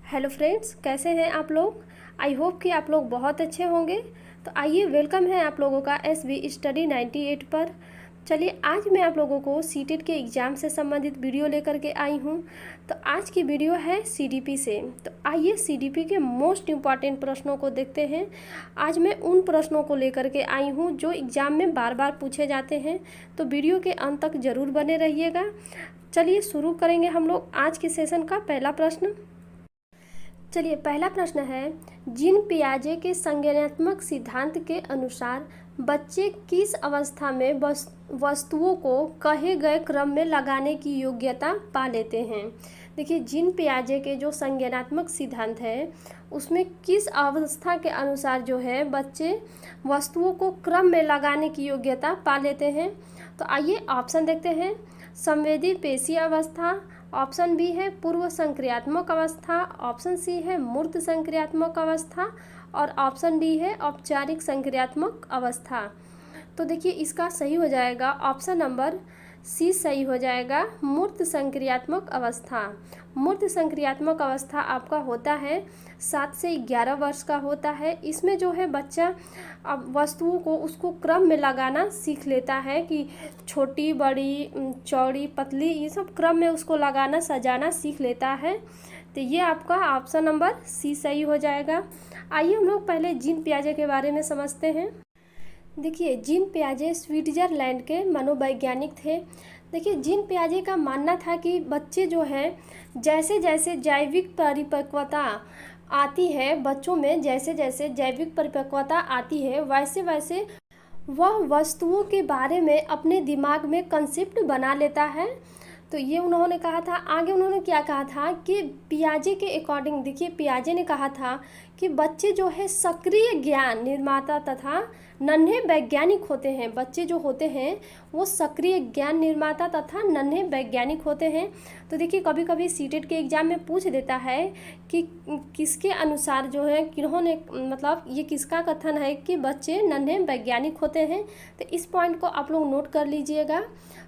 Hello friends, कैसे हैं आप लोग। आई होप कि आप लोग बहुत अच्छे होंगे। तो आइए, वेलकम है आप लोगों का एसबी स्टडी 98 पर। चलिए, आज मैं आप लोगों को सीटेट के एग्ज़ाम से संबंधित वीडियो लेकर के आई हूँ। तो आज की वीडियो है सीडीपी से। तो आइए सीडीपी के मोस्ट इम्पॉर्टेंट प्रश्नों को देखते हैं। आज मैं उन प्रश्नों को लेकर के आई हूँ जो एग्ज़ाम में बार बार पूछे जाते हैं। तो वीडियो के अंत तक ज़रूर बने रहिएगा। चलिए शुरू करेंगे हम लोग आज के सेशन का पहला प्रश्न। चलिए, पहला प्रश्न है, जीन पियाजे के संज्ञानात्मक सिद्धांत के अनुसार बच्चे किस अवस्था में वस्तुओं को कहे गए क्रम में लगाने की योग्यता पा लेते हैं। देखिए, जीन पियाजे के जो संज्ञानात्मक सिद्धांत है उसमें किस अवस्था के अनुसार जो है बच्चे वस्तुओं को क्रम में लगाने की योग्यता पा लेते हैं। तो आइए ऑप्शन देखते हैं। संवेदी पेशी अवस्था, ऑप्शन बी है पूर्व संक्रियात्मक अवस्था, ऑप्शन सी है मूर्त संक्रियात्मक अवस्था और ऑप्शन डी है औपचारिक संक्रियात्मक अवस्था। तो देखिए, इसका सही हो जाएगा ऑप्शन नंबर सी सही हो जाएगा, मूर्त संक्रियात्मक अवस्था। मूर्त संक्रियात्मक अवस्था आपका होता है 7 से 11 वर्ष का होता है। इसमें जो है बच्चा अब वस्तुओं को उसको क्रम में लगाना सीख लेता है कि छोटी बड़ी चौड़ी पतली ये सब क्रम में उसको लगाना सजाना सीख लेता है। तो ये आपका ऑप्शन नंबर सी सही हो जाएगा। आइए हम लोग पहले जीन पियाजे के बारे में समझते हैं। देखिए, जीन पियाजे स्विट्जरलैंड के मनोवैज्ञानिक थे। देखिए, जीन पियाजे का मानना था कि बच्चे जो है जैसे जैसे जैविक परिपक्वता आती है, बच्चों में जैसे जैसे जैविक परिपक्वता आती है वैसे वैसे वह वस्तुओं के बारे में अपने दिमाग में कंसेप्ट बना लेता है। तो ये उन्होंने कहा था। आगे उन्होंने क्या कहा था कि पियाजे के अकॉर्डिंग, देखिए पियाजे ने कहा था कि बच्चे जो है सक्रिय ज्ञान निर्माता तथा नन्हे वैज्ञानिक होते हैं। बच्चे जो होते हैं वो सक्रिय ज्ञान निर्माता तथा नन्हे वैज्ञानिक होते हैं। तो देखिए, कभी कभी सीटेट के एग्ज़ाम में पूछ देता है कि किसके अनुसार जो है किन्होंने, मतलब ये किसका कथन है कि बच्चे नन्हे वैज्ञानिक होते हैं। तो इस पॉइंट को आप लोग नोट कर लीजिएगा,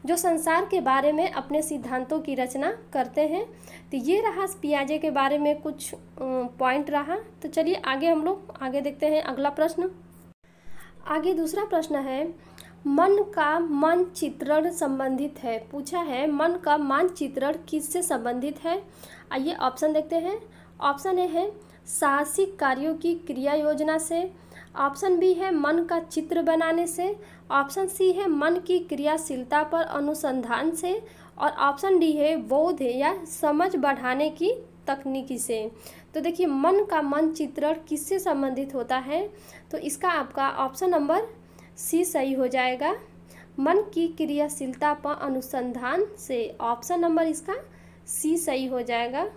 जो संसार के बारे में अपने सिद्धांतों की रचना करते हैं। तो ये रहा पियाजे के बारे में कुछ पॉइंट रहा। तो चलिए आगे हम लोग आगे देखते हैं अगला प्रश्न। आगे दूसरा प्रश्न है, मन का मानचित्रण संबंधित है। पूछा है मन का मानचित्रण किससे संबंधित है। आइए ऑप्शन देखते हैं। ऑप्शन ए है साहसिक कार्यों की क्रिया योजना से, ऑप्शन बी है मन का चित्र बनाने से, ऑप्शन सी है मन की क्रियाशीलता पर अनुसंधान से और ऑप्शन डी है बोध या समझ बढ़ाने की तकनीकी से। तो देखिए, मन का मानचित्रण किससे संबंधित होता है। तो इसका आपका ऑप्शन नंबर सी सही हो जाएगा, मन की क्रियाशीलता पर अनुसंधान से। ऑप्शन नंबर इसका सी सही हो जाएगा।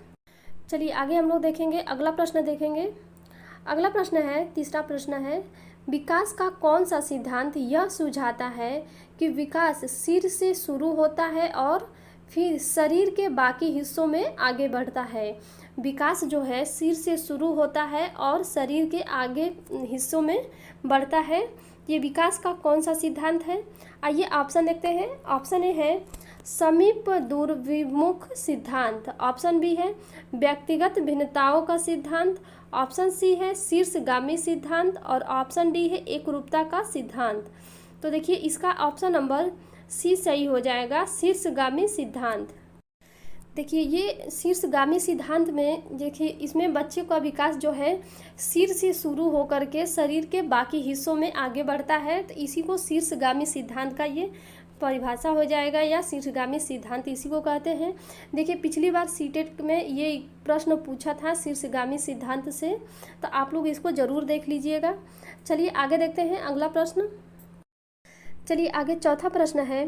चलिए आगे हम लोग देखेंगे, अगला प्रश्न देखेंगे। अगला प्रश्न है, तीसरा प्रश्न है, विकास का कौन सा सिद्धांत यह सुझाता है कि विकास सिर से शुरू होता है और फिर शरीर के बाकी हिस्सों में आगे बढ़ता है। विकास जो है सिर से शुरू होता है और शरीर के आगे हिस्सों में बढ़ता है। ये विकास का कौन सा सिद्धांत है। आइए ऑप्शन देखते हैं। ऑप्शन ए है समीप दूरविमुख सिद्धांत, ऑप्शन बी है व्यक्तिगत भिन्नताओं का सिद्धांत, ऑप्शन सी है शीर्षगामी सिद्धांत और ऑप्शन डी है एकरूपता का सिद्धांत। तो देखिए, इसका ऑप्शन नंबर सी सही हो जाएगा, शीर्षगामी सिद्धांत। देखिए, ये शीर्षगामी सिद्धांत में देखिए इसमें बच्चे का विकास जो है सिर से शुरू होकर के शरीर के बाकी हिस्सों में आगे बढ़ता है। तो इसी को शीर्षगामी सिद्धांत का ये परिभाषा हो जाएगा या शीर्षगामी सिद्धांत इसी को कहते हैं। देखिए, पिछली बार सीटेट में ये प्रश्न पूछा था शीर्षगामी सिद्धांत से, तो आप लोग इसको ज़रूर देख लीजिएगा। चलिए आगे देखते हैं अगला प्रश्न। चलिए आगे चौथा प्रश्न है,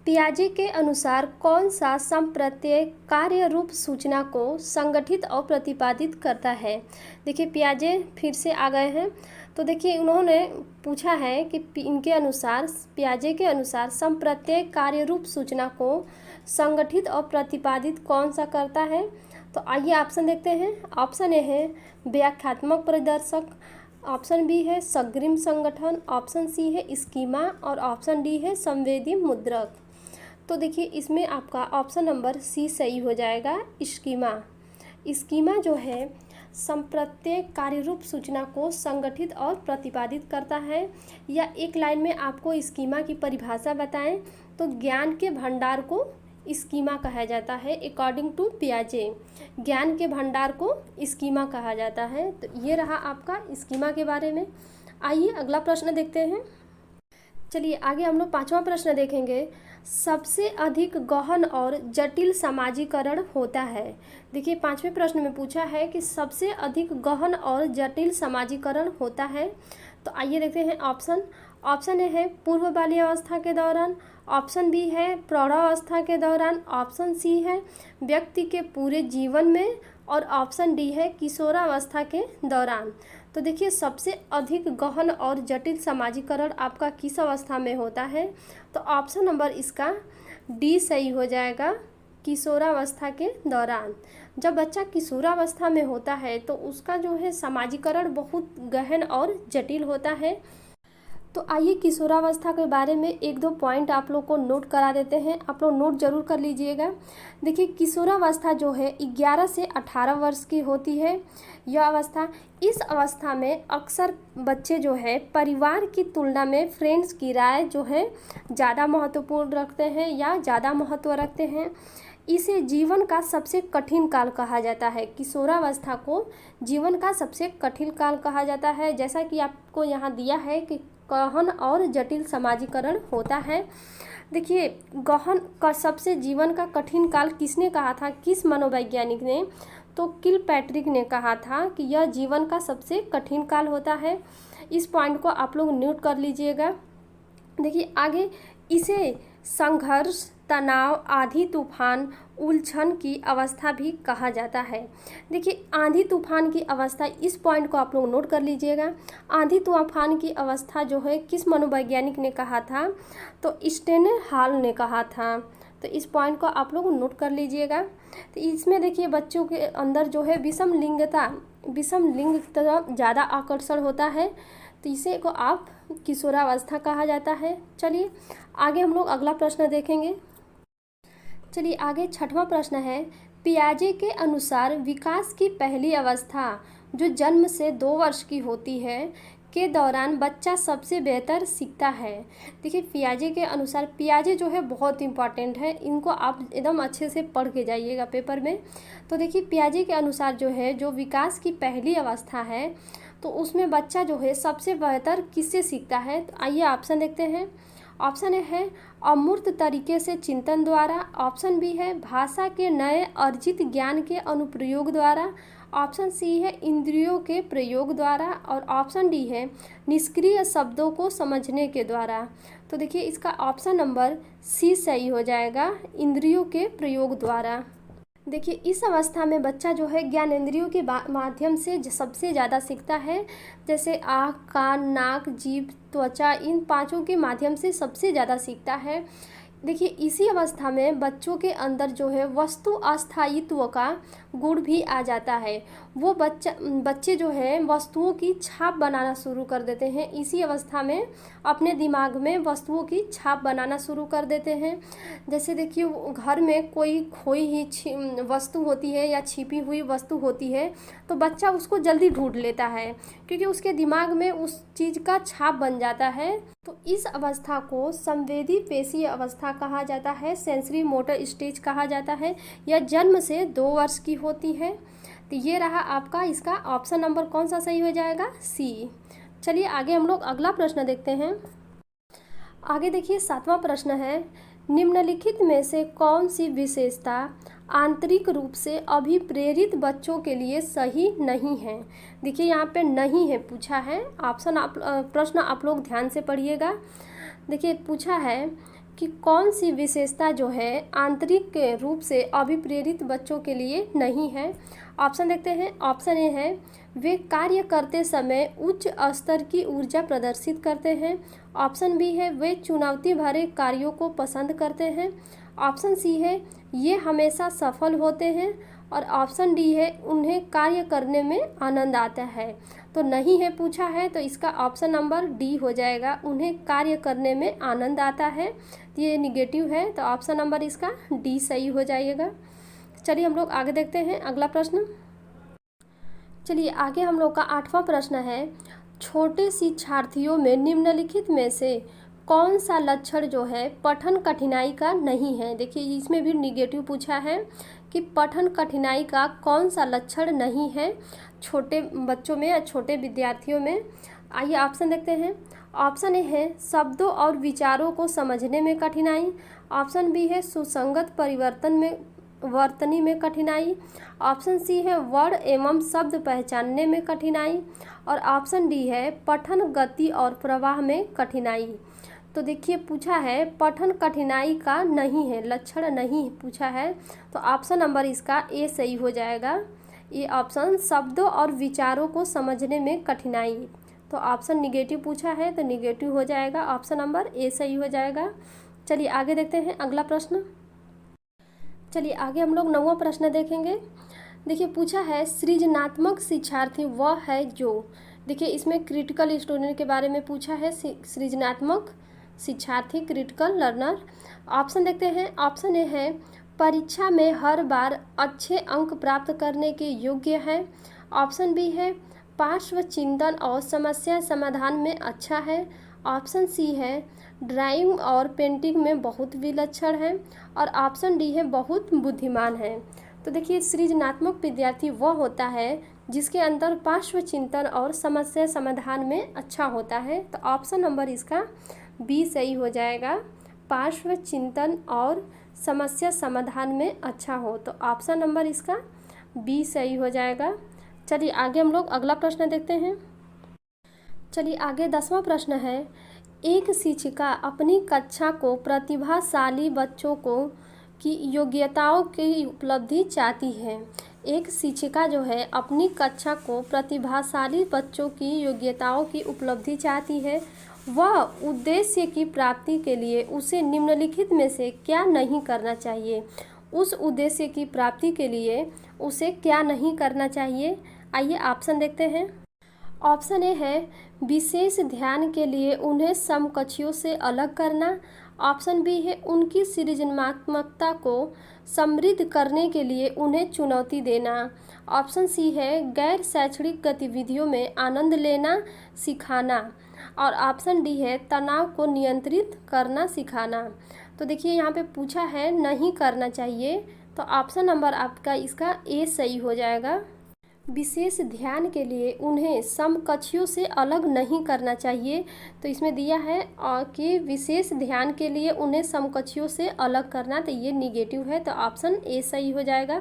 पियाजे के अनुसार कौन सा संप्रत्यय कार्य रूप सूचना को संगठित और प्रतिपादित करता है। देखिए, पियाजे फिर से आ गए हैं। तो देखिए, उन्होंने पूछा है कि इनके अनुसार, पियाजे के अनुसार संप्रत्यय कार्य रूप सूचना को संगठित और प्रतिपादित कौन सा करता है। तो आइए ऑप्शन देखते हैं। ऑप्शन ए है व्याख्यात्मक प्रदर्शक, ऑप्शन बी है सग्रिम संगठन, ऑप्शन सी है स्कीमा और ऑप्शन डी है संवेदी मुद्रक। तो देखिए, इसमें आपका ऑप्शन नंबर सी सही हो जाएगा, स्कीमा। स्कीमा जो है संप्रत्यय कार्यरूप सूचना को संगठित और प्रतिपादित करता है। या एक लाइन में आपको स्कीमा की परिभाषा बताएं तो ज्ञान के भंडार को स्कीमा कहा जाता है। अकॉर्डिंग टू पियाजे ज्ञान के भंडार को स्कीमा कहा जाता है। तो ये रहा आपका स्कीमा के बारे में। आइए अगला प्रश्न देखते हैं। चलिए आगे हम लोग 5वां प्रश्न देखेंगे। सबसे अधिक गहन और जटिल समाजीकरण होता है। देखिए 5वें प्रश्न में पूछा है कि सबसे अधिक गहन और जटिल समाजीकरण होता है। तो आइए देखते हैं ऑप्शन ए है पूर्व बाल्यावस्था के दौरान, ऑप्शन बी है प्रौढ़ावस्था के दौरान, ऑप्शन सी है व्यक्ति के पूरे जीवन में और ऑप्शन डी है किशोरावस्था के दौरान। तो देखिए सबसे अधिक गहन और जटिल समाजीकरण आपका किस अवस्था में होता है? तो ऑप्शन नंबर इसका डी सही हो जाएगा, किशोरावस्था के दौरान। जब बच्चा किशोरावस्था में होता है तो उसका जो है समाजीकरण बहुत गहन और जटिल होता है। तो आइए किशोरावस्था के बारे में एक दो पॉइंट आप लोग को नोट करा देते हैं, आप लोग नोट जरूर कर लीजिएगा। देखिए किशोरावस्था जो है 11 से 18 वर्ष की होती है यह अवस्था। इस अवस्था में अक्सर बच्चे जो है परिवार की तुलना में फ्रेंड्स की राय जो है ज़्यादा महत्वपूर्ण रखते हैं या ज़्यादा महत्व रखते हैं। इसे जीवन का सबसे कठिन काल कहा जाता है। किशोरावस्था को जीवन का सबसे कठिन काल कहा जाता है। जैसा कि आपको यहाँ दिया है कि गहन और जटिल समाजीकरण होता है। देखिए गहन का सबसे जीवन का कठिन काल किसने कहा था, किस मनोवैज्ञानिक ने? तो किलपैट्रिक ने कहा था कि यह जीवन का सबसे कठिन काल होता है। इस पॉइंट को आप लोग नोट कर लीजिएगा। देखिए आगे इसे संघर्ष, तनाव, आंधी तूफान, उलझन की अवस्था भी कहा जाता है। देखिए आंधी तूफान की अवस्था, इस पॉइंट को आप लोग नोट कर लीजिएगा। आंधी तूफान की अवस्था जो है किस मनोवैज्ञानिक ने कहा था? तो स्टेनरहाल ने कहा था। तो इस पॉइंट को आप लोग नोट कर लीजिएगा। तो इसमें देखिए बच्चों के अंदर जो है विषम लिंग तरफ ज़्यादा आकर्षण होता है, तो इसे को आप किशोरावस्था कहा जाता है। चलिए आगे हम लोग अगला प्रश्न देखेंगे। चलिए आगे 6वां प्रश्न है, पियाजे के अनुसार विकास की पहली अवस्था जो जन्म से 2 वर्ष की होती है के दौरान बच्चा सबसे बेहतर सीखता है। देखिए पियाजे के अनुसार, पियाजे जो है बहुत इंपॉर्टेंट है, इनको आप एकदम अच्छे से पढ़ के जाइएगा पेपर में। तो देखिए पियाजे के अनुसार जो है जो विकास की पहली अवस्था है तो उसमें बच्चा जो है सबसे बेहतर किससे सीखता है? तो आइए ऑप्शन देखते हैं। ऑप्शन ए है अमूर्त तरीके से चिंतन द्वारा, ऑप्शन बी है भाषा के नए अर्जित ज्ञान के अनुप्रयोग द्वारा, ऑप्शन सी है इंद्रियों के प्रयोग द्वारा और ऑप्शन डी है निष्क्रिय शब्दों को समझने के द्वारा। तो देखिए इसका ऑप्शन नंबर सी सही हो जाएगा, इंद्रियों के प्रयोग द्वारा। देखिए इस अवस्था में बच्चा जो है ज्ञानेंद्रियों के माध्यम से सबसे ज़्यादा सीखता है। जैसे आँख, कान, नाक, जीभ, त्वचा, इन पांचों के माध्यम से सबसे ज़्यादा सीखता है। देखिए इसी अवस्था में बच्चों के अंदर जो है वस्तु अस्थायित्व का गुण भी आ जाता है। वो बच्चे जो है वस्तुओं की छाप बनाना शुरू कर देते हैं। इसी अवस्था में अपने दिमाग में वस्तुओं की छाप बनाना शुरू कर देते हैं। जैसे देखिए घर में कोई खोई ही वस्तु होती है या छिपी हुई वस्तु होती है तो बच्चा उसको जल्दी ढूंढ लेता है क्योंकि उसके दिमाग में उस चीज़ का छाप बन जाता है। तो इस अवस्था को संवेदी पेशीय अवस्था कहा जाता है, सेंसरी मोटर स्टेज कहा जाता है। यह जन्म से 2 वर्ष की होती है। तो ये रहा आपका, इसका ऑप्शन नंबर कौन सा सही हो जाएगा? सी। चलिए आगे हम लोग अगला प्रश्न देखते हैं। आगे देखिए 7वां प्रश्न है, निम्नलिखित में से कौन सी विशेषता आंतरिक रूप से अभिप्रेरित बच्चों के लिए सही नहीं है? देखिए यहाँ पे नहीं है पूछा है। प्रश्न आप लोग ध्यान से पढ़िएगा। देखिए पूछा है कि कौन सी विशेषता जो है आंतरिक रूप से अभिप्रेरित बच्चों के लिए नहीं है। ऑप्शन देखते हैं। ऑप्शन ए है वे कार्य करते समय उच्च स्तर की ऊर्जा प्रदर्शित करते हैं। ऑप्शन बी है वे चुनौती भरे कार्यों को पसंद करते हैं। ऑप्शन सी है ये हमेशा सफल होते हैं और ऑप्शन डी है उन्हें कार्य करने में आनंद आता है। तो नहीं है पूछा है तो इसका ऑप्शन नंबर डी हो जाएगा, उन्हें कार्य करने में आनंद आता है। तो ये निगेटिव है तो ऑप्शन नंबर इसका डी सही हो जाएगा। चलिए हम लोग आगे देखते हैं अगला प्रश्न। चलिए आगे हम लोग का 8वां प्रश्न है, छोटे शिक्षार्थियों में निम्नलिखित में से कौन सा लक्षण जो है पठन कठिनाई का नहीं है। देखिए इसमें भी निगेटिव पूछा है कि पठन कठिनाई का कौन सा लक्षण नहीं है छोटे बच्चों में या छोटे विद्यार्थियों में। आइए ऑप्शन देखते हैं। ऑप्शन ए है शब्दों और विचारों को समझने में कठिनाई। ऑप्शन बी है सुसंगत परिवर्तन में वर्तनी में कठिनाई। ऑप्शन सी है वर्ण एवं शब्द पहचानने में कठिनाई। और ऑप्शन डी है पठन गति और प्रवाह में कठिनाई। तो देखिए पूछा है पठन कठिनाई का नहीं है, लक्षण नहीं पूछा है, तो ऑप्शन नंबर इसका ए सही हो जाएगा। ये ऑप्शन शब्दों और विचारों को समझने में कठिनाई, तो ऑप्शन निगेटिव पूछा है तो निगेटिव हो जाएगा, ऑप्शन नंबर ए सही हो जाएगा। चलिए आगे देखते हैं अगला प्रश्न। चलिए आगे हम लोग 9वां प्रश्न देखेंगे। देखिए पूछा है सृजनात्मक शिक्षार्थी वह है जो, देखिए इसमें क्रिटिकल स्टूडेंट के बारे में पूछा है, सृजनात्मक शिक्षार्थी क्रिटिकल लर्नर। ऑप्शन देखते हैं। ऑप्शन ए है परीक्षा में हर बार अच्छे अंक प्राप्त करने के योग्य है। ऑप्शन बी है पार्श्व चिंतन और समस्या समाधान में अच्छा है। ऑप्शन सी है ड्राइंग और पेंटिंग में बहुत विलक्षण है। और ऑप्शन डी है बहुत बुद्धिमान है। तो देखिए सृजनात्मक विद्यार्थी वह होता है जिसके अंदर पार्श्व चिंतन और समस्या समाधान में अच्छा होता है, तो ऑप्शन नंबर इसका बी सही हो जाएगा, पार्श्व चिंतन और समस्या समाधान में अच्छा हो, तो ऑप्शन नंबर इसका बी सही हो जाएगा। चलिए आगे हम लोग अगला प्रश्न देखते हैं। चलिए आगे 10वां प्रश्न है, एक शिक्षिका अपनी कक्षा को प्रतिभाशाली बच्चों को की योग्यताओं की उपलब्धि चाहती है। एक शिक्षिका जो है अपनी कक्षा को प्रतिभाशाली बच्चों की योग्यताओं की उपलब्धि चाहती है, वह उद्देश्य की प्राप्ति के लिए उसे निम्नलिखित में से क्या नहीं करना चाहिए। उस उद्देश्य की प्राप्ति के लिए उसे क्या नहीं करना चाहिए। आइए ऑप्शन देखते हैं। ऑप्शन ए है विशेष ध्यान के लिए उन्हें समकक्षियों से अलग करना। ऑप्शन बी है उनकी सृजनात्मकता को समृद्ध करने के लिए उन्हें चुनौती देना। ऑप्शन सी है गैर शैक्षणिक गतिविधियों में आनंद लेना सिखाना। और ऑप्शन डी है तनाव को नियंत्रित करना सिखाना। तो देखिए यहाँ पे पूछा है नहीं करना चाहिए, तो ऑप्शन नंबर आपका इसका ए सही हो जाएगा। विशेष ध्यान के लिए उन्हें समकक्षियों से अलग नहीं करना चाहिए, तो इसमें दिया है और कि विशेष ध्यान के लिए उन्हें समकक्षियों से अलग करना, तो ये निगेटिव है, तो ऑप्शन ए सही हो जाएगा।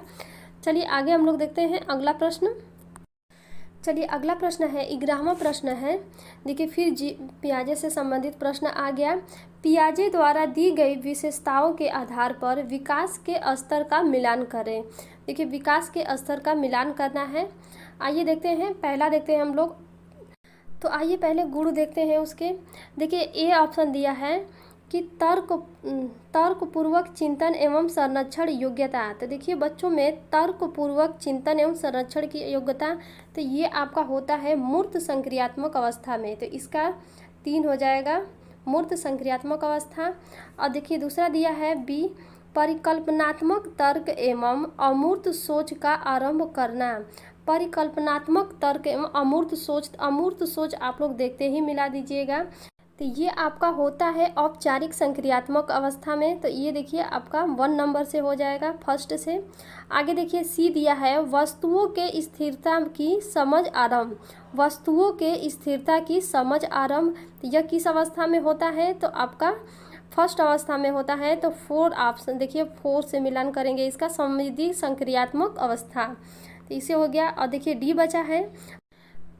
चलिए आगे हम लोग देखते हैं अगला प्रश्न। चलिए अगला प्रश्न है 11वां प्रश्न है। देखिए फिर पियाजे से संबंधित प्रश्न आ गया। पियाजे द्वारा दी गई विशेषताओं के आधार पर विकास के स्तर का मिलान करें। देखिए विकास के स्तर का मिलान करना है। आइए देखते हैं, पहला देखते हैं हम लोग। तो आइए पहले गुण देखते हैं उसके। देखिए ए ऑप्शन दिया है कि तर्कपूर्वक चिंतन एवं संरक्षण योग्यता। तो देखिए बच्चों में तर्कपूर्वक चिंतन एवं संरक्षण की योग्यता, तो ये आपका होता है मूर्त संक्रियात्मक अवस्था में, तो इसका 3 हो जाएगा, मूर्त संक्रियात्मक अवस्था। और देखिए दूसरा दिया है बी परिकल्पनात्मक तर्क एवं अमूर्त सोच का आरंभ करना। परिकल्पनात्मक तर्क एवं अमूर्त सोच आप लोग देखते ही मिला दीजिएगा। तो ये आपका होता है औपचारिक संक्रियात्मक अवस्था में, तो ये देखिए आपका 1 नंबर से हो जाएगा फर्स्ट से। आगे देखिए सी दिया है वस्तुओं के स्थिरता की समझ आरंभ। वस्तुओं के स्थिरता की समझ आरंभ, यह किस अवस्था में होता है, तो आपका फर्स्ट अवस्था में होता है, तो 4 ऑप्शन देखिए 4 से मिलान करेंगे इसका समृद्धि संक्रियात्मक अवस्था, तो इसे हो गया। और देखिए डी बचा है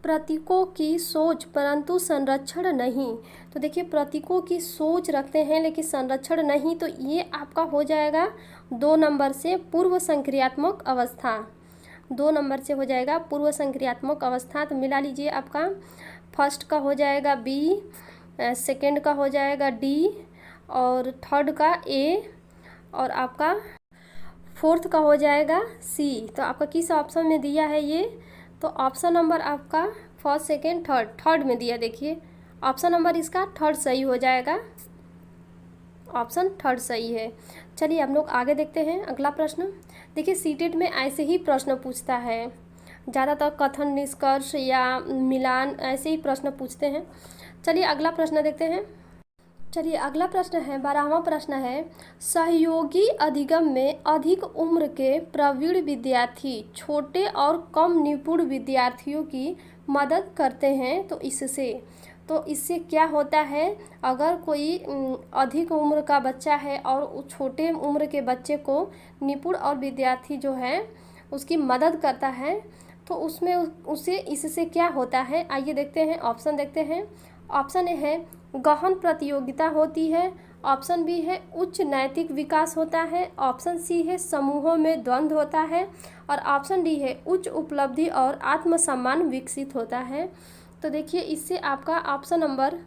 प्रतीकों की सोच परंतु संरक्षण नहीं। तो देखिए प्रतीकों की सोच रखते हैं लेकिन संरक्षण नहीं, तो ये आपका हो जाएगा 2 नंबर से पूर्व संक्रियात्मक अवस्था। 2 नंबर से हो जाएगा पूर्व संक्रियात्मक अवस्था। तो मिला लीजिए, आपका फर्स्ट का हो जाएगा बी, सेकंड का हो जाएगा डी, और थर्ड का ए, और आपका फोर्थ का हो जाएगा सी। तो आपका किस ऑप्शन में दिया है ये, तो ऑप्शन नंबर आपका फर्स्ट सेकेंड थर्ड में दिया। देखिए ऑप्शन नंबर इसका थर्ड सही हो जाएगा, ऑप्शन थर्ड सही है। चलिए हम लोग आगे देखते हैं अगला प्रश्न। देखिए सीटेट में ऐसे ही प्रश्न पूछता है, ज़्यादातर कथन, निष्कर्ष या मिलान ऐसे ही प्रश्न पूछते हैं। चलिए अगला प्रश्न देखते हैं। चलिए अगला प्रश्न है, 12वां प्रश्न है, सहयोगी अधिगम में अधिक उम्र के प्रवीण विद्यार्थी छोटे और कम निपुण विद्यार्थियों की मदद करते हैं। तो इससे क्या होता है, अगर कोई अधिक उम्र का बच्चा है और छोटे उम्र के बच्चे को निपुण और विद्यार्थी जो है उसकी मदद करता है, तो उसमें उसे इससे क्या होता है, आइए देखते हैं। ऑप्शन देखते हैं। ऑप्शन ए है गहन प्रतियोगिता होती है। ऑप्शन बी है उच्च नैतिक विकास होता है। ऑप्शन सी है समूहों में द्वंद्व होता है। और ऑप्शन डी है उच्च उपलब्धि और आत्मसम्मान विकसित होता है। तो देखिए इससे आपका ऑप्शन नंबर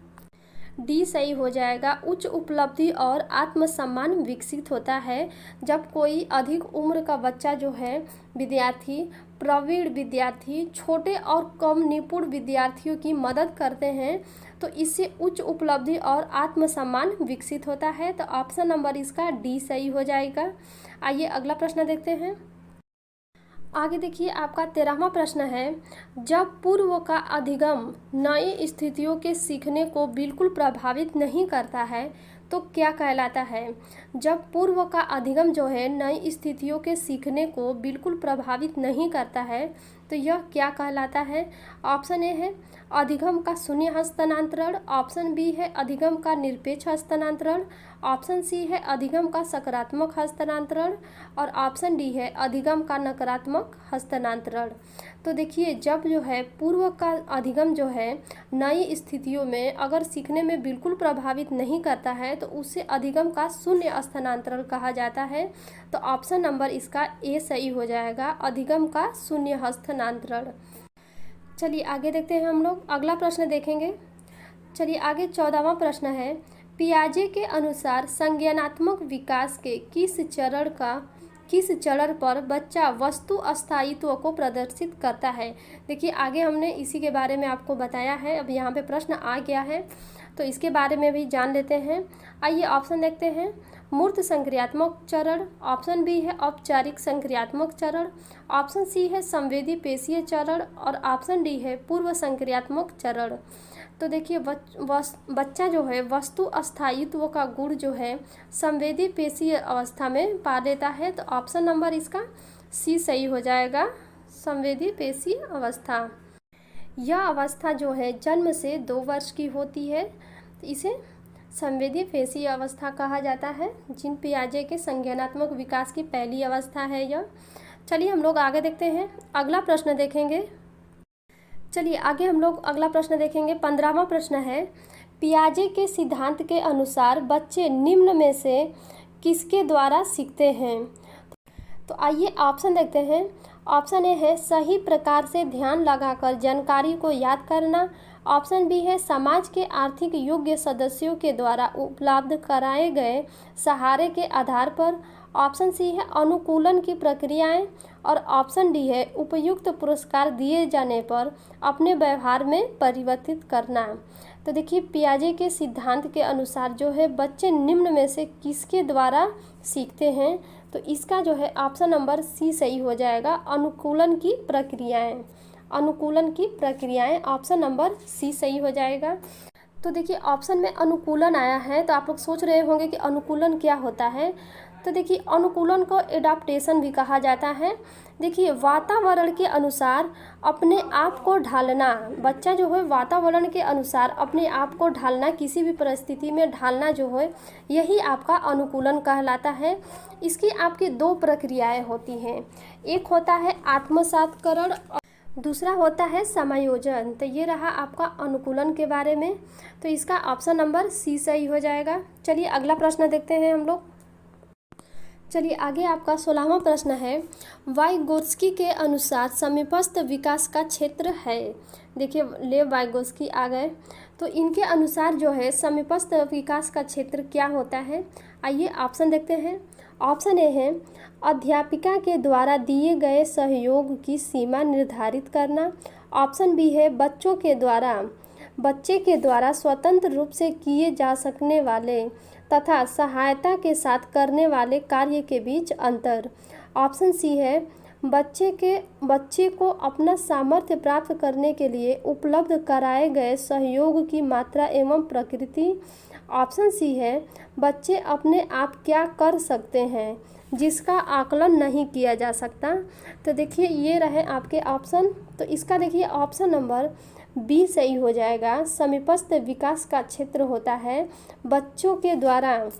डी सही हो जाएगा। उच्च उपलब्धि और आत्मसम्मान विकसित होता है जब कोई अधिक उम्र का बच्चा जो है विद्यार्थी, प्रवीण विद्यार्थी छोटे और कम निपुण विद्यार्थियों की मदद करते हैं, तो इससे उच्च उपलब्धि और आत्मसम्मान विकसित होता है। तो ऑप्शन नंबर इसका डी सही हो जाएगा। आइए अगला प्रश्न देखते हैं। आगे देखिए आपका 13वां प्रश्न है, जब पूर्व का अधिगम नई स्थितियों के सीखने को बिल्कुल प्रभावित नहीं करता है तो क्या कहलाता है। जब पूर्व का अधिगम जो है नई स्थितियों के सीखने को बिल्कुल प्रभावित नहीं करता है तो यह क्या कहलाता है। ऑप्शन ए है अधिगम का शून्य हस्तांतरण। ऑप्शन बी है अधिगम का निरपेक्ष हस्तांतरण। ऑप्शन सी है अधिगम का सकारात्मक हस्तांतरण। और ऑप्शन डी है अधिगम का नकारात्मक हस्तांतरण। तो देखिए जब जो है पूर्व का अधिगम जो है नई स्थितियों में अगर सीखने में बिल्कुल प्रभावित नहीं करता है तो उसे अधिगम का शून्य हस्तांतरण कहा जाता है। तो ऑप्शन नंबर इसका ए सही हो जाएगा, अधिगम का शून्य हस्तांतरण। चलिए आगे देखते हैं हम लोग, अगला प्रश्न देखेंगे। चलिए आगे 14वां प्रश्न है, पियाजे के अनुसार संज्ञानात्मक विकास के किस चरण पर बच्चा वस्तु अस्थायित्व को प्रदर्शित करता है। देखिए आगे हमने इसी के बारे में आपको बताया है, अब यहाँ पे प्रश्न आ गया है तो इसके बारे में भी जान लेते हैं। आइए ऑप्शन देखते हैं। मूर्त संक्रियात्मक चरण। ऑप्शन बी है औपचारिक संक्रियात्मक चरण। ऑप्शन सी है संवेदी पेशीय चरण। और ऑप्शन डी है पूर्व संक्रियात्मक चरण। तो देखिए बच्चा जो है वस्तु अस्थायित्व का गुण जो है संवेदी पेशीय अवस्था में पा लेता है। तो ऑप्शन नंबर इसका सी सही हो जाएगा, संवेदी पेशीय अवस्था। यह अवस्था जो है जन्म से 2 वर्ष की होती है, तो इसे संवेदी पेशीय अवस्था कहा जाता है। जिन पियाजे के संज्ञानात्मक विकास की पहली अवस्था है यह। चलिए हम लोग आगे देखते हैं, अगला प्रश्न देखेंगे। चलिए आगे हम लोग अगला प्रश्न देखेंगे। 15वां प्रश्न है, पियाजे के सिद्धांत के अनुसार बच्चे निम्न में से किसके द्वारा सीखते हैं। तो आइए ऑप्शन देखते हैं। ऑप्शन ए है सही प्रकार से ध्यान लगाकर जानकारी को याद करना। ऑप्शन बी है समाज के आर्थिक योग्य सदस्यों के द्वारा उपलब्ध कराए गए सहारे के आधार पर। ऑप्शन सी है अनुकूलन की प्रक्रियाएं। और ऑप्शन डी है उपयुक्त पुरस्कार दिए जाने पर अपने व्यवहार में परिवर्तित करना। तो देखिए पियाजे के सिद्धांत के अनुसार जो है बच्चे निम्न में से किसके द्वारा सीखते हैं, तो इसका जो है ऑप्शन नंबर सी सही हो जाएगा, अनुकूलन की प्रक्रियाएं। अनुकूलन की प्रक्रियाएं, ऑप्शन नंबर सी सही हो जाएगा। तो देखिए ऑप्शन में अनुकूलन आया है तो आप लोग सोच रहे होंगे कि अनुकूलन क्या होता है। तो देखिए अनुकूलन को एडाप्टेशन भी कहा जाता है। देखिए वातावरण के अनुसार अपने आप को ढालना, बच्चा जो है वातावरण के अनुसार अपने आप को ढालना, किसी भी परिस्थिति में ढालना जो है यही आपका अनुकूलन कहलाता है। इसकी आपकी 2 प्रक्रियाएं होती हैं, एक होता है आत्मसातकरण और दूसरा होता है समायोजन। तो ये रहा आपका अनुकूलन के बारे में, तो इसका ऑप्शन नंबर सी सही हो जाएगा। चलिए अगला प्रश्न देखते हैं हम लोग। चलिए आगे आपका 16वां प्रश्न है, वाइगोत्स्की के अनुसार समीपस्थ विकास का क्षेत्र है। देखिए लेव वाइगोत्स्की आ गए, तो इनके अनुसार जो है समीपस्थ विकास का क्षेत्र क्या होता है। आइए ऑप्शन देखते हैं। ऑप्शन ए है अध्यापिका के द्वारा दिए गए सहयोग की सीमा निर्धारित करना। ऑप्शन बी है बच्चे के द्वारा स्वतंत्र रूप से किए जा सकने वाले तथा सहायता के साथ करने वाले कार्य के बीच अंतर। ऑप्शन सी है बच्चे को अपना सामर्थ्य प्राप्त करने के लिए उपलब्ध कराए गए सहयोग की मात्रा एवं प्रकृति। ऑप्शन सी है, बच्चे अपने आप क्या कर सकते हैं जिसका आकलन नहीं किया जा सकता। तो देखिए ये रहे आपके ऑप्शन। तो इसका देखिए ऑप्शन नंबर बी सही हो जाएगा। समीपस्थ विकास का क्षेत्र होता है बच्चों के द्वारा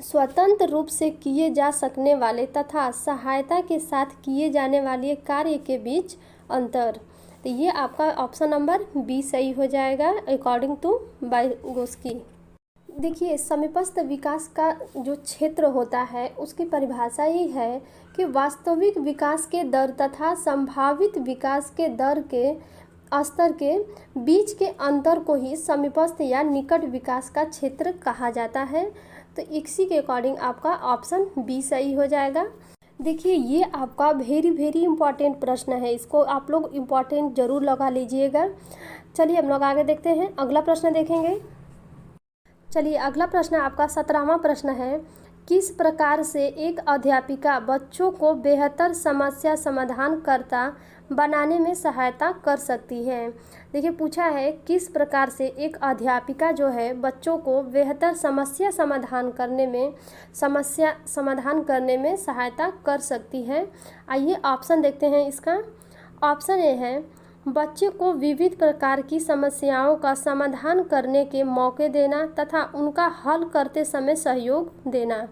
स्वतंत्र रूप से किए जा सकने वाले तथा सहायता के साथ किए जाने वाले कार्य के बीच अंतर। तो ये आपका ऑप्शन नंबर बी सही हो जाएगा अकॉर्डिंग टू वाइगोस्की। देखिए समीपस्थ विकास का जो क्षेत्र होता है उसकी परिभाषा ही है कि वास्तविक विकास के दर तथा संभावित विकास के दर के स्तर के बीच के अंतर को ही समीपस्थ या निकट विकास का क्षेत्र कहा जाता है। तो इसी के अकॉर्डिंग आपका ऑप्शन बी सही हो जाएगा। देखिए ये आपका वेरी इंपॉर्टेंट प्रश्न है, इसको आप लोग इम्पॉर्टेंट जरूर लगा लीजिएगा। चलिए हम लोग आगे देखते हैं, अगला प्रश्न देखेंगे। चलिए अगला प्रश्न आपका 17वां प्रश्न है, किस प्रकार से एक अध्यापिका बच्चों को बेहतर समस्या समाधानकर्ता बनाने में सहायता कर सकती है। देखिए पूछा है किस प्रकार से एक अध्यापिका जो है बच्चों को बेहतर समस्या समाधान करने में सहायता कर सकती है। आइए ऑप्शन देखते हैं इसका। ऑप्शन ए है, बच्चे को विविध प्रकार की समस्याओं का समाधान करने के मौके देना तथा उनका हल करते समय सहयोग देना।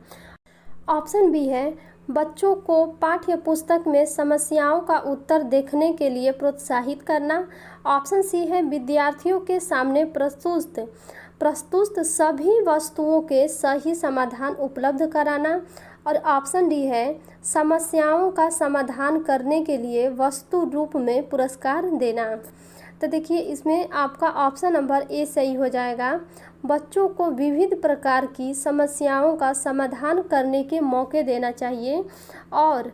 ऑप्शन बी है, बच्चों को पाठ्य पुस्तक में समस्याओं का उत्तर देखने के लिए प्रोत्साहित करना। ऑप्शन सी है, विद्यार्थियों के सामने प्रस्तुत सभी वस्तुओं के सही समाधान उपलब्ध कराना। और ऑप्शन डी है, समस्याओं का समाधान करने के लिए वस्तु रूप में पुरस्कार देना। तो देखिए इसमें आपका ऑप्शन नंबर ए सही हो जाएगा। बच्चों को विविध प्रकार की समस्याओं का समाधान करने के मौके देना चाहिए और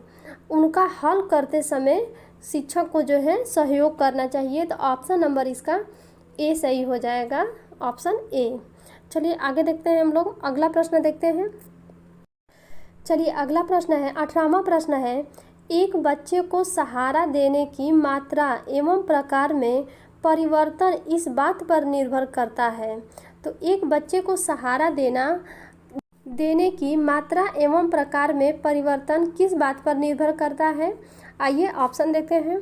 उनका हल करते समय शिक्षक को जो है सहयोग करना चाहिए। तो ऑप्शन नंबर इसका ए सही हो जाएगा, ऑप्शन ए। चलिए आगे देखते हैं हम लोग, अगला प्रश्न देखते हैं। चलिए अगला प्रश्न है 18वां प्रश्न है, एक बच्चे को सहारा देने की मात्रा एवं प्रकार में परिवर्तन इस बात पर निर्भर करता है। तो एक बच्चे को सहारा देने की मात्रा एवं प्रकार में परिवर्तन किस बात पर निर्भर करता है। आइए ऑप्शन देखते हैं।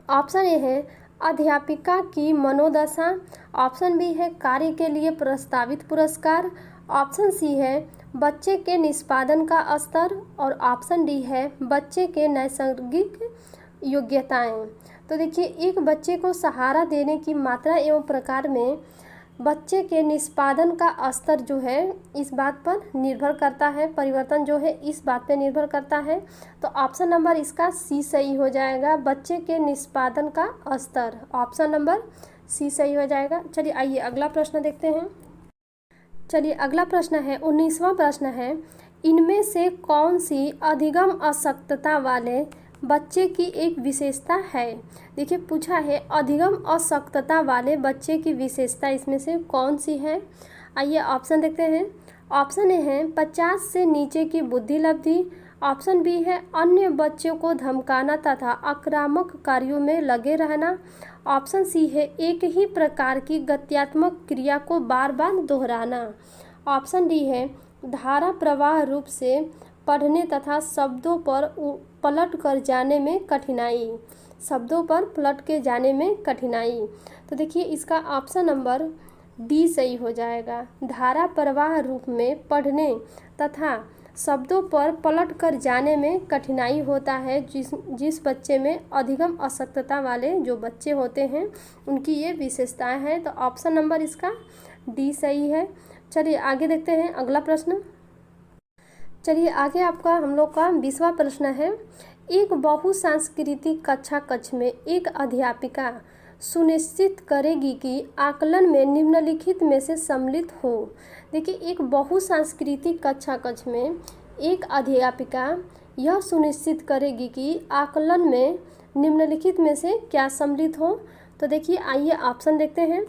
ऑप्शन ए है, अध्यापिका की मनोदशा। ऑप्शन बी है, कार्य के लिए प्रस्तावित पुरस्कार। ऑप्शन सी है, बच्चे के निष्पादन का स्तर। और ऑप्शन डी है, बच्चे के नैसर्गिक योग्यताएं। तो देखिए एक बच्चे को सहारा देने की मात्रा एवं प्रकार में बच्चे के निष्पादन का स्तर जो है इस बात पर निर्भर करता है, परिवर्तन जो है इस बात पर निर्भर करता है। तो ऑप्शन नंबर इसका सी सही हो जाएगा, बच्चे के निष्पादन का स्तर। ऑप्शन नंबर सी सही हो जाएगा। चलिए आइए अगला प्रश्न देखते हैं। चलिए अगला प्रश्न है 19वां प्रश्न है, इनमें से कौन सी अधिगम अशक्तता वाले बच्चे की एक विशेषता है। देखिए पूछा है अधिगम अशक्तता वाले बच्चे की विशेषता इसमें से कौन सी है। आइए ऑप्शन देखते हैं। ऑप्शन ए है, 50 से नीचे की बुद्धि लब्धि। ऑप्शन बी है, अन्य बच्चों को धमकाना तथा आक्रामक कार्यों में लगे रहना। ऑप्शन सी है, एक ही प्रकार की गत्यात्मक क्रिया को बार बार दोहराना। ऑप्शन डी है, धारा प्रवाह रूप से पढ़ने तथा शब्दों पर पलट कर जाने में कठिनाई। तो देखिए इसका ऑप्शन नंबर डी सही हो जाएगा। धारा प्रवाह रूप में पढ़ने तथा शब्दों पर पलट कर जाने में कठिनाई होता है जिस बच्चे में अधिगम अशक्तता वाले जो बच्चे होते हैं उनकी ये विशेषताएं हैं। तो ऑप्शन नंबर इसका डी सही है। चलिए आगे देखते हैं अगला प्रश्न। चलिए आगे आपका हम लोग का 20वां प्रश्न है, एक बहुसांस्कृतिक कक्ष में एक अध्यापिका सुनिश्चित करेगी कि आकलन में निम्नलिखित में से सम्मिलित हो। देखिए एक बहुसांस्कृतिक कक्ष में एक अध्यापिका यह सुनिश्चित करेगी कि आकलन में निम्नलिखित में से क्या सम्मिलित हो। तो देखिए आइए ऑप्शन देखते हैं।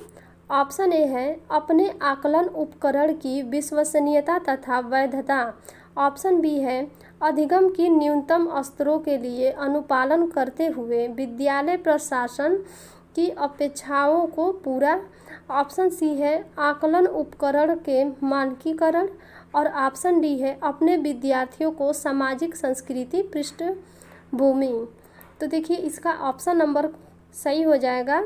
ऑप्शन ए है, अपने आकलन उपकरण की विश्वसनीयता तथा वैधता। ऑप्शन बी है, अधिगम की न्यूनतम स्तरों के लिए अनुपालन करते हुए विद्यालय प्रशासन की अपेक्षाओं को पूरा। ऑप्शन सी है आकलन उपकरण के मानकीकरण, और ऑप्शन डी है अपने विद्यार्थियों को सामाजिक संस्कृति पृष्ठभूमि। तो देखिए इसका ऑप्शन नंबर सही हो जाएगा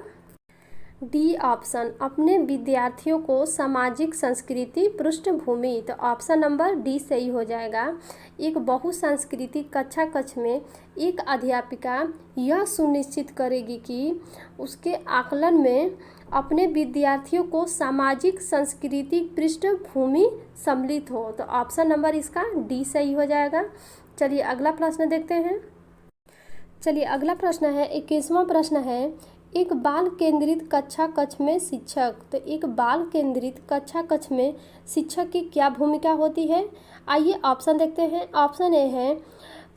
डी ऑप्शन, अपने विद्यार्थियों को सामाजिक संस्कृति पृष्ठभूमि। तो ऑप्शन नंबर डी सही हो जाएगा। एक बहुसांस्कृतिक कक्षा कक्ष में एक अध्यापिका यह सुनिश्चित करेगी कि उसके आकलन में अपने विद्यार्थियों को सामाजिक सांस्कृतिक पृष्ठभूमि सम्मिलित हो। तो ऑप्शन नंबर इसका डी सही हो जाएगा। चलिए अगला प्रश्न देखते हैं। चलिए अगला प्रश्न है 21वां प्रश्न है, एक बाल केंद्रित कक्षा कक्ष में शिक्षक। तो एक बाल केंद्रित कक्षा कक्ष में शिक्षक की क्या भूमिका होती है? आइए ऑप्शन देखते हैं। ऑप्शन ए है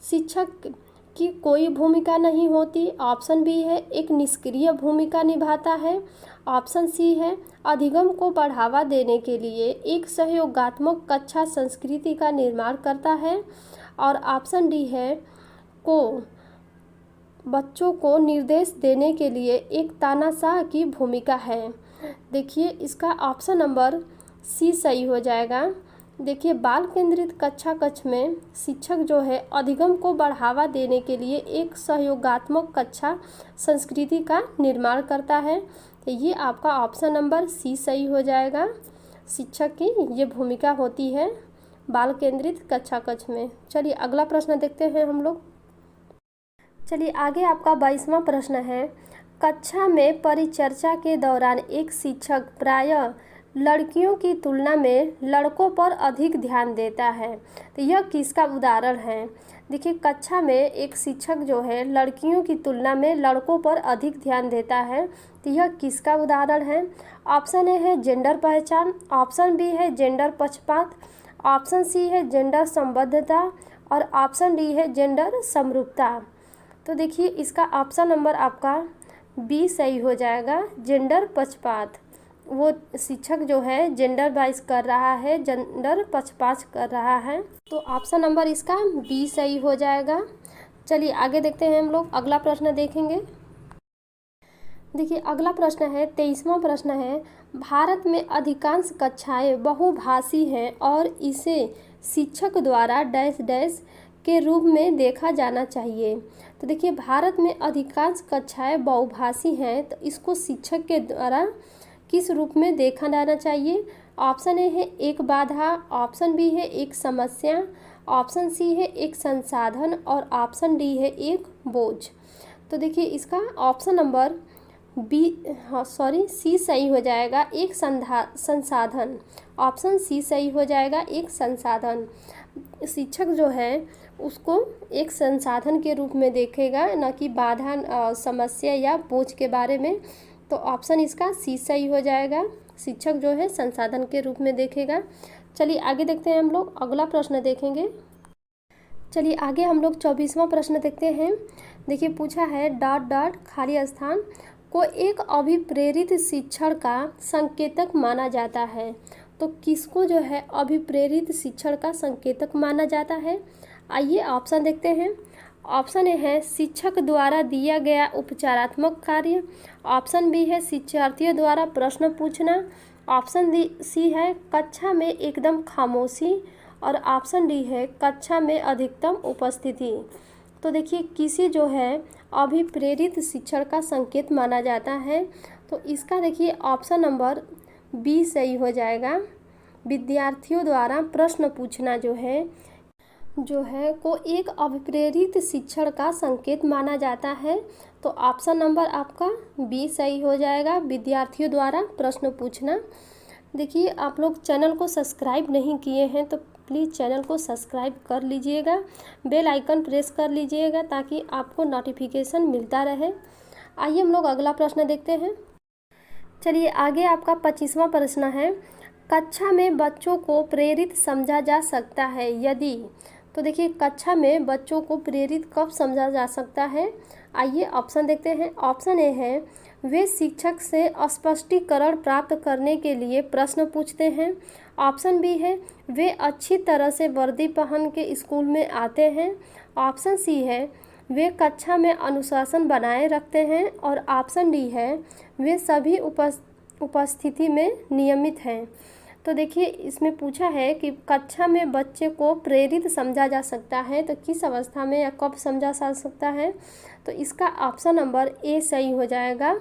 शिक्षक की कोई भूमिका नहीं होती। ऑप्शन बी है एक निष्क्रिय भूमिका निभाता है। ऑप्शन सी है अधिगम को बढ़ावा देने के लिए एक सहयोगात्मक कक्षा संस्कृति का निर्माण करता है। और ऑप्शन डी है को बच्चों को निर्देश देने के लिए एक तानाशाह की भूमिका है। देखिए इसका ऑप्शन नंबर सी सही हो जाएगा। देखिए बाल केंद्रित कक्षा कक्ष में शिक्षक जो है अधिगम को बढ़ावा देने के लिए एक सहयोगात्मक कक्षा संस्कृति का निर्माण करता है। तो ये आपका ऑप्शन नंबर सी सही हो जाएगा। शिक्षक की ये भूमिका होती है बाल केंद्रित कक्षा कक्ष में। चलिए अगला प्रश्न देखते हैं हम लोग। चलिए आगे आपका 22वां प्रश्न है, कक्षा में परिचर्चा के दौरान एक शिक्षक प्रायः लड़कियों की तुलना में लड़कों पर अधिक ध्यान देता है। तो यह किसका उदाहरण है? देखिए कक्षा में एक शिक्षक जो है लड़कियों की तुलना में लड़कों पर अधिक ध्यान देता है। तो यह किसका उदाहरण है? ऑप्शन ए है जेंडर पहचान, ऑप्शन बी है जेंडर पक्षपात, ऑप्शन सी है जेंडर संबद्धता, और ऑप्शन डी है जेंडर समरूपता। तो देखिए इसका ऑप्शन नंबर आपका बी सही हो जाएगा, जेंडर पक्षपात। वो शिक्षक जो है जेंडर वाइज कर रहा है, जेंडर पक्षपात कर रहा है। तो ऑप्शन नंबर इसका बी सही हो जाएगा। चलिए आगे देखते हैं हम लोग, अगला प्रश्न देखेंगे। देखिए अगला प्रश्न है 23वां प्रश्न है, भारत में अधिकांश कक्षाएं बहुभाषी हैं और इसे शिक्षक द्वारा डैश डैश के रूप में देखा जाना चाहिए। तो देखिए भारत में अधिकांश कक्षाएं बहुभाषी हैं, तो इसको शिक्षक के द्वारा किस रूप में देखा जाना चाहिए? ऑप्शन ए है एक बाधा, ऑप्शन बी है एक समस्या, ऑप्शन सी है एक संसाधन, और ऑप्शन डी है एक बोझ। तो देखिए इसका ऑप्शन नंबर सी सही हो जाएगा, एक संसाधन। ऑप्शन सी सही हो जाएगा, एक संसाधन। शिक्षक जो है उसको एक संसाधन के रूप में देखेगा, न कि बाधा, समस्या या बोझ के बारे में। तो ऑप्शन इसका सी सही हो जाएगा, शिक्षक जो है संसाधन के रूप में देखेगा। चलिए आगे देखते हैं हम लोग, अगला प्रश्न देखेंगे। चलिए आगे हम लोग 24वां प्रश्न देखते हैं। देखिए पूछा है डॉट डॉट खाली स्थान को एक अभिप्रेरित शिक्षण का संकेतक माना जाता है। तो किसको जो है अभिप्रेरित शिक्षण का संकेतक माना जाता है? आइए ऑप्शन देखते हैं। ऑप्शन ए है शिक्षक द्वारा दिया गया उपचारात्मक कार्य, ऑप्शन बी है शिक्षार्थियों द्वारा प्रश्न पूछना, ऑप्शन सी है कक्षा में एकदम खामोशी, और ऑप्शन डी है कक्षा में अधिकतम उपस्थिति। तो देखिए किसी जो है अभिप्रेरित शिक्षण का संकेत माना जाता है। तो इसका देखिए ऑप्शन नंबर बी सही हो जाएगा, विद्यार्थियों द्वारा प्रश्न पूछना जो है को एक अभिप्रेरित शिक्षण का संकेत माना जाता है। तो ऑप्शन नंबर आपका बी सही हो जाएगा, विद्यार्थियों द्वारा प्रश्न पूछना। देखिए आप लोग चैनल को सब्सक्राइब नहीं किए हैं तो प्लीज़ चैनल को सब्सक्राइब कर लीजिएगा, बेल आइकन प्रेस कर लीजिएगा ताकि आपको नोटिफिकेशन मिलता रहे। आइए हम लोग अगला प्रश्न देखते हैं। चलिए आगे आपका 25वां प्रश्न है, कक्षा में बच्चों को प्रेरित समझा जा सकता है यदि। तो देखिए कक्षा में बच्चों को प्रेरित कब समझा जा सकता है? आइए ऑप्शन देखते हैं। ऑप्शन ए है वे शिक्षक से स्पष्टीकरण प्राप्त करने के लिए प्रश्न पूछते हैं। ऑप्शन बी है वे अच्छी तरह से वर्दी पहन के स्कूल में आते हैं। ऑप्शन सी है वे कक्षा में अनुशासन बनाए रखते हैं। और ऑप्शन डी है वे सभी उपस्थिति में नियमित हैं। तो देखिए इसमें पूछा है कि कक्षा में बच्चे को प्रेरित समझा जा सकता है, तो किस अवस्था में या कब समझा जा सकता है? तो इसका ऑप्शन नंबर ए सही हो जाएगा।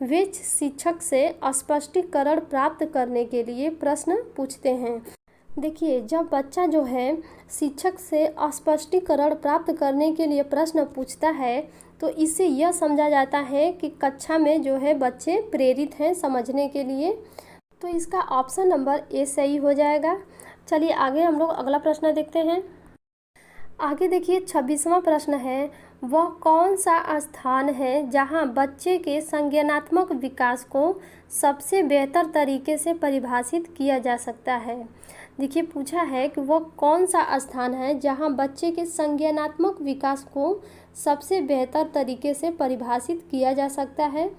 वे शिक्षक से स्पष्टीकरण प्राप्त करने के लिए प्रश्न पूछते हैं। देखिए जब बच्चा जो है शिक्षक से स्पष्टीकरण प्राप्त करने के लिए प्रश्न पूछता है तो इससे यह समझा जाता है कि कक्षा में जो है बच्चे प्रेरित हैं समझने के लिए। तो इसका ऑप्शन नंबर ए सही हो जाएगा। चलिए आगे हम लोग अगला प्रश्न देखते हैं। आगे देखिए 26वां प्रश्न है, वह कौन सा स्थान है जहां बच्चे के संज्ञानात्मक विकास को सबसे बेहतर तरीके से परिभाषित किया जा सकता है? देखिए पूछा है कि वह कौन सा स्थान है जहां बच्चे के संज्ञानात्मक विकास को सबसे बेहतर तरीके से परिभाषित किया जा सकता है।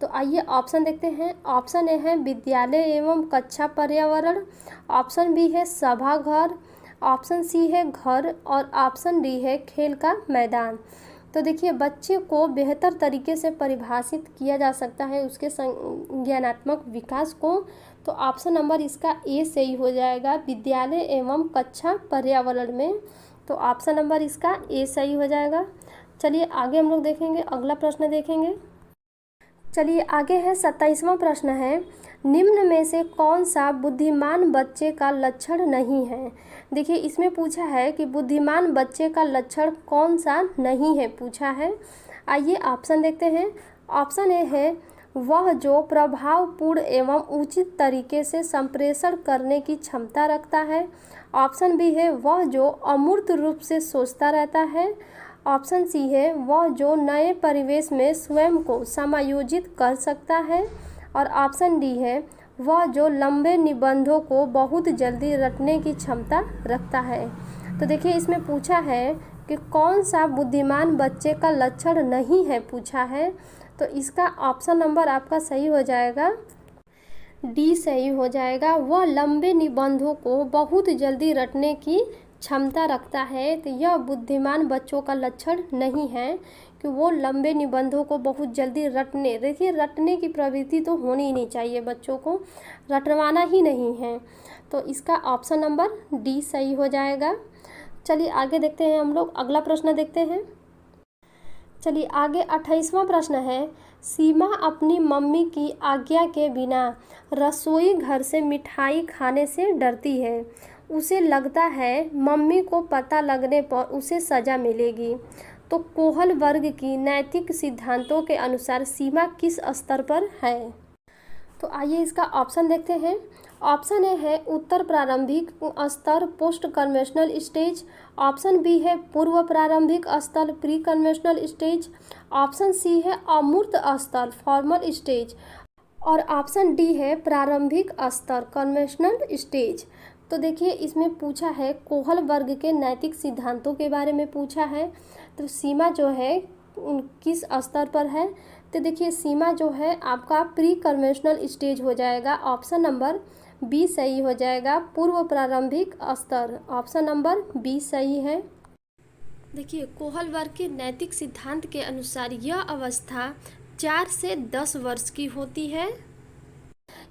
तो आइए ऑप्शन देखते हैं। ऑप्शन ए है विद्यालय एवं कक्षा पर्यावरण। ऑप्शन बी है सभाघर। ऑप्शन सी है घर। और ऑप्शन डी है खेल का मैदान। तो देखिए बच्चे को बेहतर तरीके से परिभाषित किया जा सकता है उसके संज्ञानात्मक विकास को। तो ऑप्शन नंबर इसका ए सही हो जाएगा, विद्यालय एवं कक्षा पर्यावरण में। तो ऑप्शन नंबर इसका ए सही हो जाएगा। चलिए आगे हम लोग देखेंगे, अगला प्रश्न देखेंगे। चलिए आगे है 27वां प्रश्न है, निम्न में से कौन सा बुद्धिमान बच्चे का लक्षण नहीं है? देखिए इसमें पूछा है कि बुद्धिमान बच्चे का लक्षण कौन सा नहीं है पूछा है। आइए ऑप्शन देखते हैं। ऑप्शन ए है वह जो प्रभावपूर्ण एवं उचित तरीके से संप्रेषण करने की क्षमता रखता है। ऑप्शन बी है वह जो अमूर्त रूप से सोचता रहता है। ऑप्शन सी है वह जो नए परिवेश में स्वयं को समायोजित कर सकता है। और ऑप्शन डी है वह जो लंबे निबंधों को बहुत जल्दी रटने की क्षमता रखता है। तो देखिए इसमें पूछा है कि कौन सा बुद्धिमान बच्चे का लक्षण नहीं है पूछा है। तो इसका ऑप्शन नंबर आपका सही हो जाएगा, डी सही हो जाएगा। वह लंबे निबंधों को बहुत जल्दी रटने की क्षमता रखता है। तो यह बुद्धिमान बच्चों का लक्षण नहीं है कि वो लंबे निबंधों को बहुत जल्दी रटने, देखिए रटने की प्रवृत्ति तो होनी ही नहीं चाहिए, बच्चों को रटवाना ही नहीं है। तो इसका ऑप्शन नंबर डी सही हो जाएगा। चलिए आगे देखते हैं, हम लोग अगला प्रश्न देखते हैं। चलिए आगे 28वां प्रश्न है, सीमा अपनी मम्मी की आज्ञा के बिना रसोई घर से मिठाई खाने से डरती है। उसे लगता है मम्मी को पता लगने पर उसे सज़ा मिलेगी। तो कोहल वर्ग की नैतिक सिद्धांतों के अनुसार सीमा किस स्तर पर है? तो आइए इसका ऑप्शन देखते हैं। ऑप्शन ए है उत्तर प्रारंभिक स्तर post conventional stage. Option b है पूर्व प्रारंभिक स्तर pre conventional stage. Option c है अमूर्त स्तर फॉर्मल स्टेज। और ऑप्शन डी है प्रारंभिक स्तर कन्वेंशनल स्टेज। तो देखिए इसमें पूछा है कोहल वर्ग के नैतिक सिद्धांतों के बारे में पूछा है। तो सीमा जो है किस स्तर पर है? तो देखिए सीमा जो है आपका प्री कन्वेंशनल स्टेज हो जाएगा। ऑप्शन नंबर बी सही हो जाएगा, पूर्व प्रारंभिक स्तर। ऑप्शन नंबर बी सही है। देखिए कोहल वर्ग के नैतिक सिद्धांत के अनुसार यह अवस्था 4 से 10 वर्ष की होती है।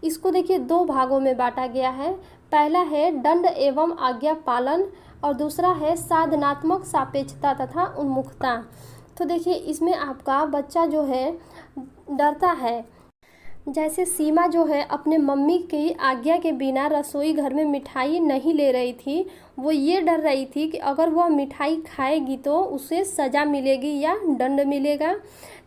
इसको देखिए 2 भागों में बांटा गया है। पहला है दंड एवं आज्ञा पालन और दूसरा है साधनात्मक सापेक्षता तथा उन्मुखता। तो देखिए इसमें आपका बच्चा जो है डरता है, जैसे सीमा जो है अपने मम्मी की आज्ञा के बिना रसोई घर में मिठाई नहीं ले रही थी। वो ये डर रही थी कि अगर वह मिठाई खाएगी तो उसे सज़ा मिलेगी या दंड मिलेगा।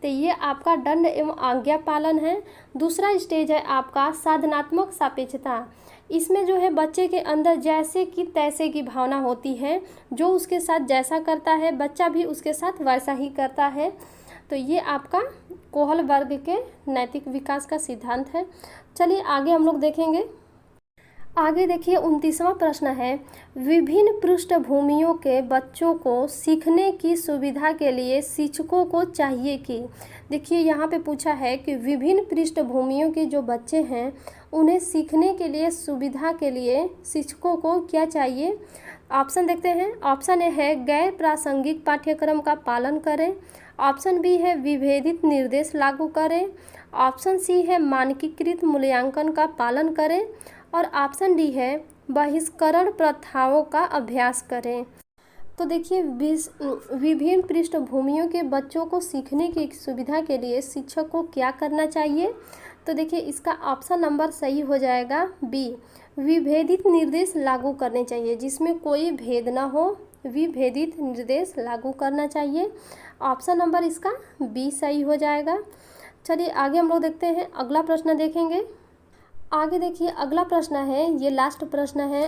तो ये आपका दंड एवं आज्ञा पालन है। दूसरा स्टेज है आपका साधनात्मक सापेक्षता। इसमें जो है बच्चे के अंदर जैसे कि तैसे की भावना होती है, जो उसके साथ जैसा करता है बच्चा भी उसके साथ वैसा ही करता है। तो ये आपका कोहल वर्ग के नैतिक विकास का सिद्धांत है। चलिए आगे हम लोग देखेंगे। आगे देखिए 29वां प्रश्न है, विभिन्न पृष्ठभूमियों के बच्चों को सीखने की सुविधा के लिए शिक्षकों को चाहिए कि। देखिए यहाँ पे पूछा है कि विभिन्न पृष्ठभूमियों के जो बच्चे हैं उन्हें सीखने के लिए सुविधा के लिए शिक्षकों को क्या चाहिए। ऑप्शन देखते हैं। ऑप्शन ए है गैर प्रासंगिक पाठ्यक्रम का पालन करें। ऑप्शन बी है विभेदित निर्देश लागू करें। ऑप्शन सी है मानकीकृत मूल्यांकन का पालन करें और ऑप्शन डी है बहिष्करण प्रथाओं का अभ्यास करें। तो देखिए विभिन्न पृष्ठभूमियों के बच्चों को सीखने की सुविधा के लिए शिक्षक को क्या करना चाहिए। तो देखिए इसका ऑप्शन नंबर सही हो जाएगा बी, विभेदित निर्देश लागू करने चाहिए, जिसमें कोई भेद ना हो, विभेदित निर्देश लागू करना चाहिए। ऑप्शन नंबर इसका बी सही हो जाएगा। चलिए आगे हम लोग देखते हैं, अगला प्रश्न देखेंगे। आगे देखिए अगला प्रश्न है, ये लास्ट प्रश्न है।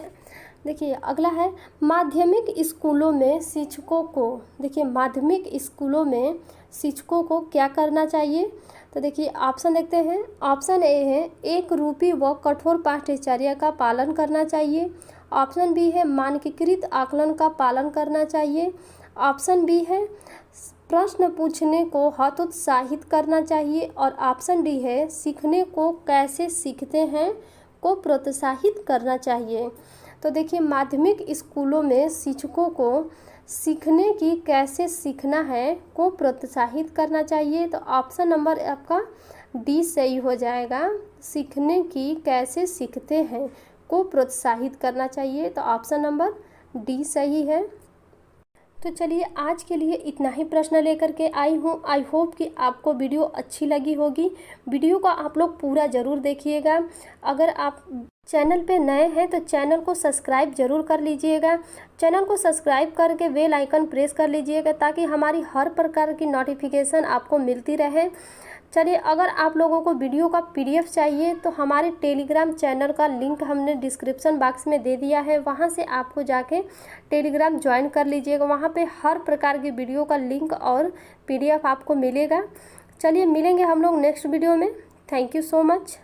देखिए अगला है, माध्यमिक स्कूलों में शिक्षकों को, देखिए माध्यमिक स्कूलों में शिक्षकों को क्या करना चाहिए। तो देखिए ऑप्शन देखते हैं। ऑप्शन ए है एक रूपी व कठोर पाठ्यचर्या का पालन करना चाहिए। ऑप्शन बी है मानकीकृत आकलन का पालन करना चाहिए। ऑप्शन बी है प्रश्न पूछने को हतोत्साहित करना चाहिए और ऑप्शन डी है सीखने को कैसे सीखते हैं को प्रोत्साहित करना चाहिए। तो देखिए माध्यमिक स्कूलों में शिक्षकों को सीखने की कैसे सीखना है को प्रोत्साहित करना चाहिए। तो ऑप्शन नंबर आपका डी सही हो जाएगा, सीखने की कैसे सीखते हैं को प्रोत्साहित करना चाहिए। तो ऑप्शन नंबर डी सही है। तो चलिए आज के लिए इतना ही प्रश्न लेकर के आई हूँ। आई होप कि आपको वीडियो अच्छी लगी होगी। वीडियो को आप लोग पूरा ज़रूर देखिएगा। अगर आप चैनल पे नए हैं तो चैनल को सब्सक्राइब ज़रूर कर लीजिएगा। चैनल को सब्सक्राइब करके बेल आइकन प्रेस कर लीजिएगा ताकि हमारी हर प्रकार की नोटिफिकेशन आपको मिलती रहे। चलिए अगर आप लोगों को वीडियो का PDF चाहिए तो हमारे टेलीग्राम चैनल का लिंक हमने डिस्क्रिप्शन बॉक्स में दे दिया है, वहां से आपको जाके टेलीग्राम ज्वाइन कर लीजिएगा। वहां पे हर प्रकार की वीडियो का लिंक और PDF आपको मिलेगा। चलिए मिलेंगे हम लोग नेक्स्ट वीडियो में। Thank you so much.